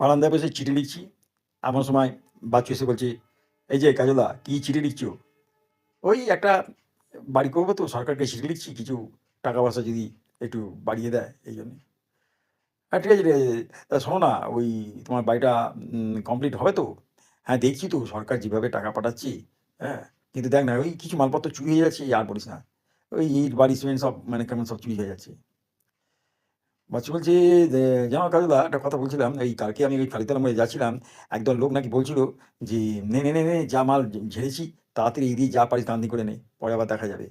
বারান্দায় বসে চিঠি লিখছি। এমন সময় বাচ্চু এসে বলছে, "এই যে কাজলদা কি চিঠি লিখছো?" "ওই একটা বাড়ি করব তো সরকারকে চিঠি লিখছি কিছু টাকা-পয়সা যদি একটু বাড়িয়ে দেয় এইজন্য।" "হ্যাঁ, ঠিক আছে, ঠিক আছে। তা শোনো না ওই তোমার বাড়িটা কমপ্লিট হবে তো?" "হ্যাঁ, দেখছি তো সরকার যেভাবে টাকা পাঠাচ্ছি, হ্যাঁ? কিন্তু দেখ না ওই কিছু মালপত্র চুরি হয়ে যাচ্ছে আর বলিস না। ওই ইট, বালি, সিমেন্ট সব মানে কেমন সব চুরি হয়ে যাচ্ছে।" বাচ্চু বলছে যে, "জানো কাজুদা একটা কথা বলছিলাম, এই কালকে আমি ওই কালীতলা মোড়ে যাচ্ছিলাম, একদল লোক নাকি বলছিল যে, 'নে, নে, নে, নে যা মাল ঝেড়েছি তাড়াতাড়ি এদিকে যা পারিস তাড়াতাড়ি করে নে, পরে আবার দেখা যাবে।'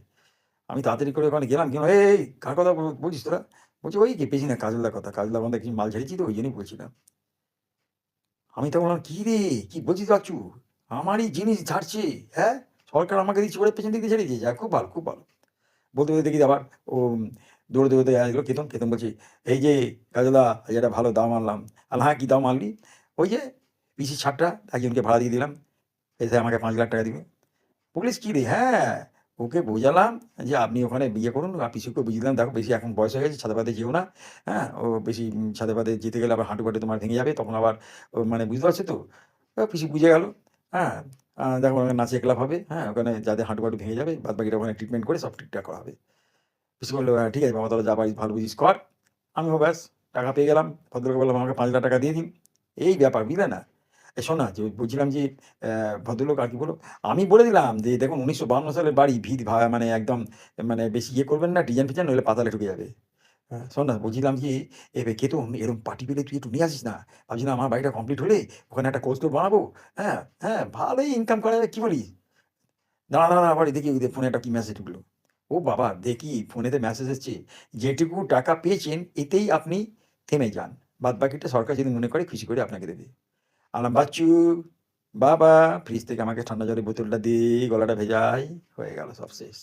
আমি তাড়াতাড়ি করে ওখানে গেলাম, গিয়ে "এই, এই কার কথা বলছিস তোরা?" বলছে, "ওই যে পেছনে কাজলদার কথা। কাজলদার মধ্যে কিছু মাল ঝেড়েছি তো ওইজন্যই বলছিলাম।" আমি তখন বললাম, "কি রে! কি বলছিস বাচ্চু? আমারই জিনিস ঝাড়ছে, হ্যাঁ? সরকার আমাকে দিচ্ছে বলে পেছন দিক দিয়ে ঝেড়ে দিয়েছে। খুব ভালো, খুব ভালো।" বলতে, বলতে দেখি আবার ও দৌড়তে, দৌড়তে আসলো কেতন। কেতন বলছে, "এই যে কাজলদা আজ একটা ভালো দাম আনলাম।" আমি, "হ্যাঁ, কি দাম আনলি?" "ওই যে পিসির ছাড়টা একজনকে ভাড়া দিয়ে দিলাম। এসে আমাকে ৳৫,০০,০০০ দিবে।" বলিস কি রে? হ্যাঁ, ওকে বোঝালাম যে, "আপনি ওখানে বিয়ে করুন।" আর পিসিকেও বুঝিয়ে দিলাম, "দেখো বেশি এখন বয়স হয়ে গেছে, ছাদে ফাদে যেও না। হ্যাঁ? ও বেশি ছাদে ফাদে যেতে গেলে আবার হাঁটু-ফাটু তোমার ভেঙে যাবে। তখন আবার মানে বুঝতে পারছো তো?" পিসি বুঝে গেল। হ্যাঁ? দেখো ওখানে নাচের ক্লাব হবে। হ্যাঁ? ওখানে যাদের হাঁটু-ফাটু ভেঙে যাবে বাদবাকিটা ওখানে ট্রিটমেন্ট করে সব ঠিকঠাক করা হবে। পিসি বলল, "হ্যাঁ, ঠিক আছে বাবা তাহলে যা পারিস ভালো বুঝিস কর।" আমিও ব্যাস টাকা পেয়ে গেলাম। ভদ্রলোককে বললাম, "আমাকে ৳৫,০০,০০০ দিয়ে দিন।" এই ব্যাপার, বুঝলে না? শোন না যে বলছিলাম যে ভদ্রলোক আর কি বলল, আমি বলে দিলাম যে, "দেখুন ১৯৫২ সালের বাড়ি ভিত মানে একদম মানে বেশি ইয়ে করবেন না ডিজাইন-ফিজাইন নইলে পাতালে ঢুকে যাবে।" হ্যাঁ, শোন না বলছিলাম যে, "কেতন এরকম পার্টি পেলে তুই একটু নিয়ে আসিস না। ভাবছিলাম আমার বাড়িটা কমপ্লিট হলে ওখানে একটা কোল্ড স্টোর বানাবো। হ্যাঁ, হ্যাঁ, ভালোই ইনকাম করা যাবে। কি বলিস?" দাঁড়া, দাঁড়া, দাঁড়া আবার দেখি ওদের ফোনে একটা কি মেসেজ ঢুকলো। ও বাবা! দেখি ফোনেতে মেসেজ এসছে, "যেটুকু টাকা পেয়েছেন এতেই আপনি থেমে যান। বাদবাকিটা সরকার যদি মনে করে খুশি করে আপনাকে দেবে।" আমি বললাম, "বাচ্চু, বাবা ফ্রিজ থেকে আমাকে ঠান্ডা জলের বোতলটা দে, গলাটা ভেজাই।" হয়ে গেল সব শেষ।